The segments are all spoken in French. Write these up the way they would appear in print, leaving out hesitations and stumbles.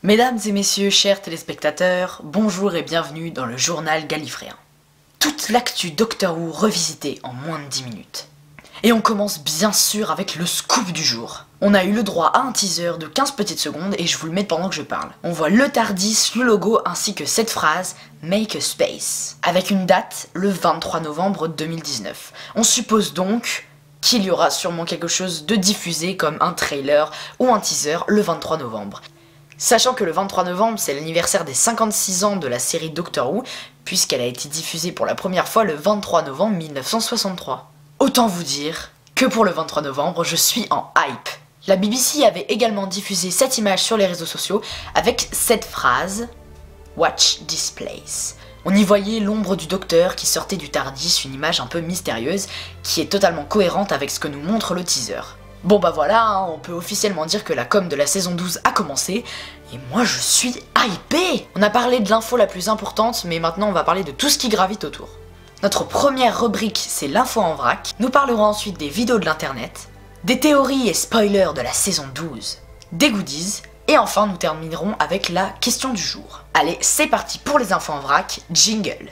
Mesdames et messieurs, chers téléspectateurs, bonjour et bienvenue dans le journal Gallifréen. Toute l'actu Doctor Who revisitée en moins de 10 minutes. Et on commence bien sûr avec le scoop du jour. On a eu le droit à un teaser de 15 petites secondes et je vous le mets pendant que je parle. On voit le TARDIS, le logo ainsi que cette phrase « Make a Space » avec une date, le 23 novembre 2019. On suppose donc qu'il y aura sûrement quelque chose de diffusé comme un trailer ou un teaser le 23 novembre. Sachant que le 23 novembre, c'est l'anniversaire des 56 ans de la série Doctor Who, puisqu'elle a été diffusée pour la première fois le 23 novembre 1963. Autant vous dire que pour le 23 novembre, je suis en hype. La BBC avait également diffusé cette image sur les réseaux sociaux avec cette phrase « Watch this place ». On y voyait l'ombre du docteur qui sortait du TARDIS, une image un peu mystérieuse, qui est totalement cohérente avec ce que nous montre le teaser. Bon bah voilà, hein, on peut officiellement dire que la com de la saison 12 a commencé, et moi je suis hypé. On a parlé de l'info la plus importante, mais maintenant on va parler de tout ce qui gravite autour. Notre première rubrique, c'est l'info en vrac. Nous parlerons ensuite des vidéos de l'internet, des théories et spoilers de la saison 12, des goodies, et enfin nous terminerons avec la question du jour. Allez, c'est parti pour les infos en vrac, jingle.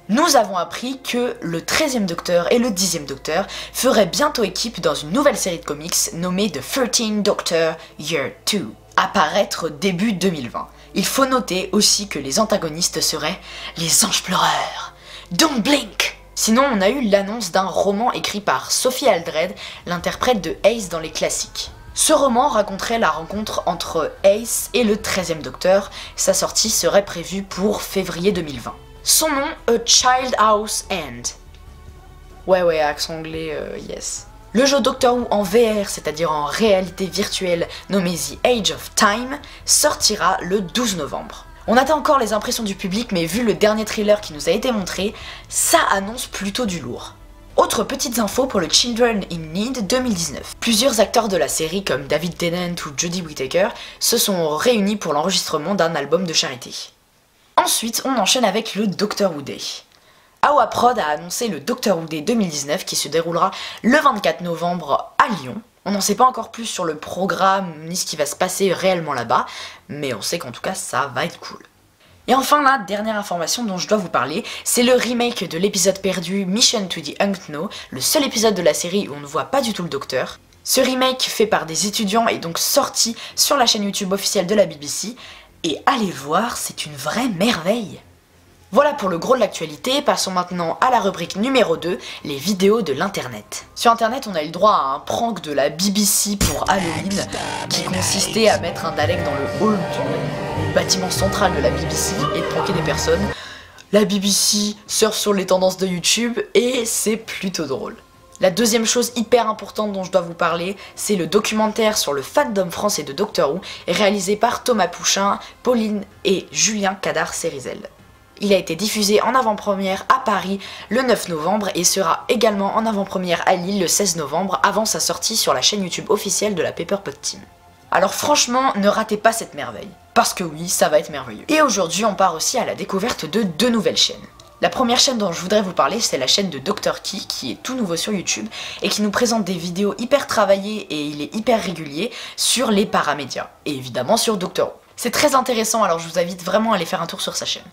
Nous avons appris que le 13e Docteur et le 10e Docteur feraient bientôt équipe dans une nouvelle série de comics nommée The 13th Doctor Year 2, apparaître début 2020. Il faut noter aussi que les antagonistes seraient les anges pleureurs. Don't blink! Sinon, on a eu l'annonce d'un roman écrit par Sophie Aldred, l'interprète de Ace dans les classiques. Ce roman raconterait la rencontre entre Ace et le 13e Docteur. Sa sortie serait prévue pour février 2020. Son nom, A Child House End. Ouais, accent anglais, yes. Le jeu Doctor Who en VR, c'est-à-dire en réalité virtuelle, nommé The Age of Time, sortira le 12 novembre. On attend encore les impressions du public, mais vu le dernier trailer qui nous a été montré, ça annonce plutôt du lourd. Autre petites infos pour le Children in Need 2019. Plusieurs acteurs de la série comme David Tennant ou Jodie Whittaker se sont réunis pour l'enregistrement d'un album de charité. Ensuite, on enchaîne avec le Doctor Who Day. Awa Prod a annoncé le Doctor Who Day 2019 qui se déroulera le 24 novembre à Lyon. On n'en sait pas encore plus sur le programme ni ce qui va se passer réellement là-bas, mais on sait qu'en tout cas ça va être cool. Et enfin la dernière information dont je dois vous parler, c'est le remake de l'épisode perdu Mission to the Unknown, le seul épisode de la série où on ne voit pas du tout le Docteur. Ce remake fait par des étudiants est donc sorti sur la chaîne YouTube officielle de la BBC, et allez voir, c'est une vraie merveille. Voilà pour le gros de l'actualité, passons maintenant à la rubrique numéro 2, les vidéos de l'internet. Sur internet, on a eu le droit à un prank de la BBC pour Halloween, qui consistait à mettre un Dalek dans le hall du bâtiment central de la BBC et de pranker des personnes. La BBC surfe sur les tendances de YouTube et c'est plutôt drôle. La deuxième chose hyper importante dont je dois vous parler, c'est le documentaire sur le fandom français de Doctor Who, réalisé par Thomas Pouchin, Pauline et Julien Cadar-Cerizel. Il a été diffusé en avant-première à Paris le 9 novembre et sera également en avant-première à Lille le 16 novembre avant sa sortie sur la chaîne YouTube officielle de la Pepperpot Team. Alors franchement, ne ratez pas cette merveille, parce que oui, ça va être merveilleux. Et aujourd'hui, on part aussi à la découverte de 2 nouvelles chaînes. La première chaîne dont je voudrais vous parler, c'est la chaîne de Dr. Key, qui est tout nouveau sur YouTube, et qui nous présente des vidéos hyper travaillées et il est hyper régulier sur les paramédias, et évidemment sur Doctor Who. C'est très intéressant, alors je vous invite vraiment à aller faire un tour sur sa chaîne.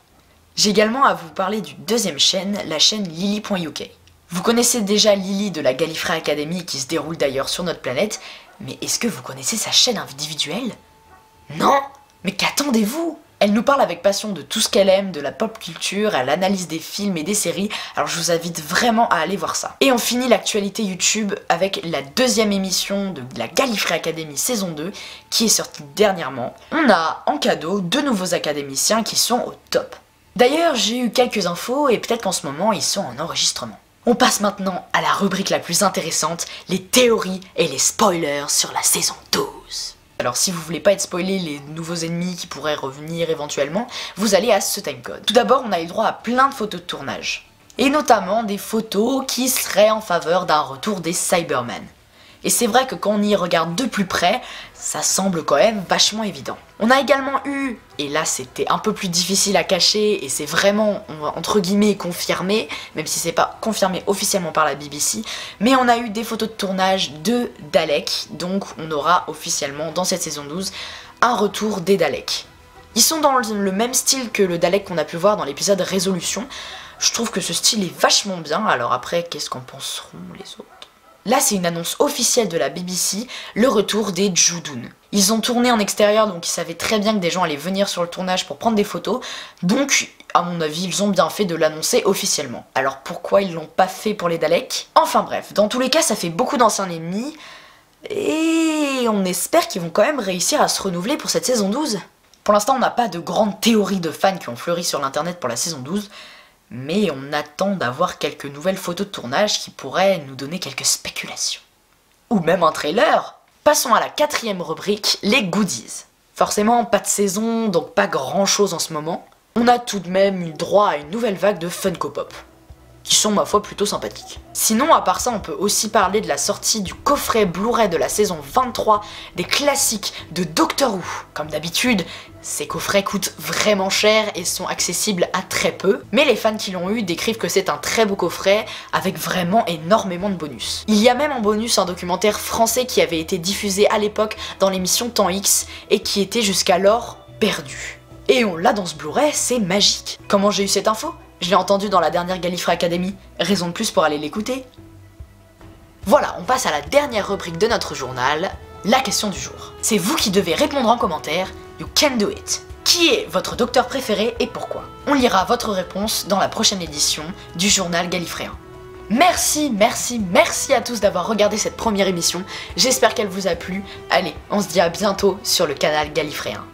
J'ai également à vous parler d'une deuxième chaîne, la chaîne Lily.uk. Vous connaissez déjà Lily de la Gallifrey Academy, qui se déroule d'ailleurs sur notre planète, mais est-ce que vous connaissez sa chaîne individuelle? Non? Mais qu'attendez-vous? Elle nous parle avec passion de tout ce qu'elle aime, de la pop culture, à l'analyse des films et des séries, alors je vous invite vraiment à aller voir ça. Et on finit l'actualité YouTube avec la deuxième émission de la Gallifrey Academy saison 2, qui est sortie dernièrement. On a en cadeau 2 nouveaux académiciens qui sont au top. D'ailleurs, j'ai eu quelques infos et peut-être qu'en ce moment ils sont en enregistrement. On passe maintenant à la rubrique la plus intéressante, les théories et les spoilers sur la saison 12. Alors si vous voulez pas être spoilé les nouveaux ennemis qui pourraient revenir éventuellement, vous allez à ce timecode. Tout d'abord, on a eu droit à plein de photos de tournage. Et notamment des photos qui seraient en faveur d'un retour des Cybermen. Et c'est vrai que quand on y regarde de plus près, ça semble quand même vachement évident. On a également eu, et là c'était un peu plus difficile à cacher, et c'est vraiment, entre guillemets, confirmé, même si c'est pas confirmé officiellement par la BBC, mais on a eu des photos de tournage de Dalek, donc on aura officiellement dans cette saison 12 un retour des Daleks. Ils sont dans le même style que le Dalek qu'on a pu voir dans l'épisode Résolution. Je trouve que ce style est vachement bien, alors après, qu'est-ce qu'en penseront les autres? Là, c'est une annonce officielle de la BBC, le retour des Judoon. Ils ont tourné en extérieur, donc ils savaient très bien que des gens allaient venir sur le tournage pour prendre des photos, donc, à mon avis, ils ont bien fait de l'annoncer officiellement. Alors pourquoi ils l'ont pas fait pour les Daleks? Enfin bref, dans tous les cas, ça fait beaucoup d'anciens ennemis, et on espère qu'ils vont quand même réussir à se renouveler pour cette saison 12. Pour l'instant, on n'a pas de grandes théories de fans qui ont fleuri sur l'internet pour la saison 12, mais on attend d'avoir quelques nouvelles photos de tournage qui pourraient nous donner quelques spéculations. Ou même un trailer. Passons à la 4e rubrique, les goodies. Forcément, pas de saison, donc pas grand chose en ce moment. On a tout de même eu droit à une nouvelle vague de Funko Pop, qui sont ma foi plutôt sympathiques. Sinon, à part ça, on peut aussi parler de la sortie du coffret Blu-ray de la saison 23 des classiques de Doctor Who. Comme d'habitude, ces coffrets coûtent vraiment cher et sont accessibles à très peu, mais les fans qui l'ont eu décrivent que c'est un très beau coffret avec vraiment énormément de bonus. Il y a même en bonus un documentaire français qui avait été diffusé à l'époque dans l'émission Temps X et qui était jusqu'alors perdu. Et on l'a dans ce Blu-ray, c'est magique. Comment j'ai eu cette info? Je l'ai entendu dans la dernière Gallifrey Academy, raison de plus pour aller l'écouter. Voilà, on passe à la dernière rubrique de notre journal, la question du jour. C'est vous qui devez répondre en commentaire, you can do it. Qui est votre docteur préféré et pourquoi? On lira votre réponse dans la prochaine édition du journal Gallifréen. Merci à tous d'avoir regardé cette première émission, j'espère qu'elle vous a plu. Allez, on se dit à bientôt sur le canal Gallifréen.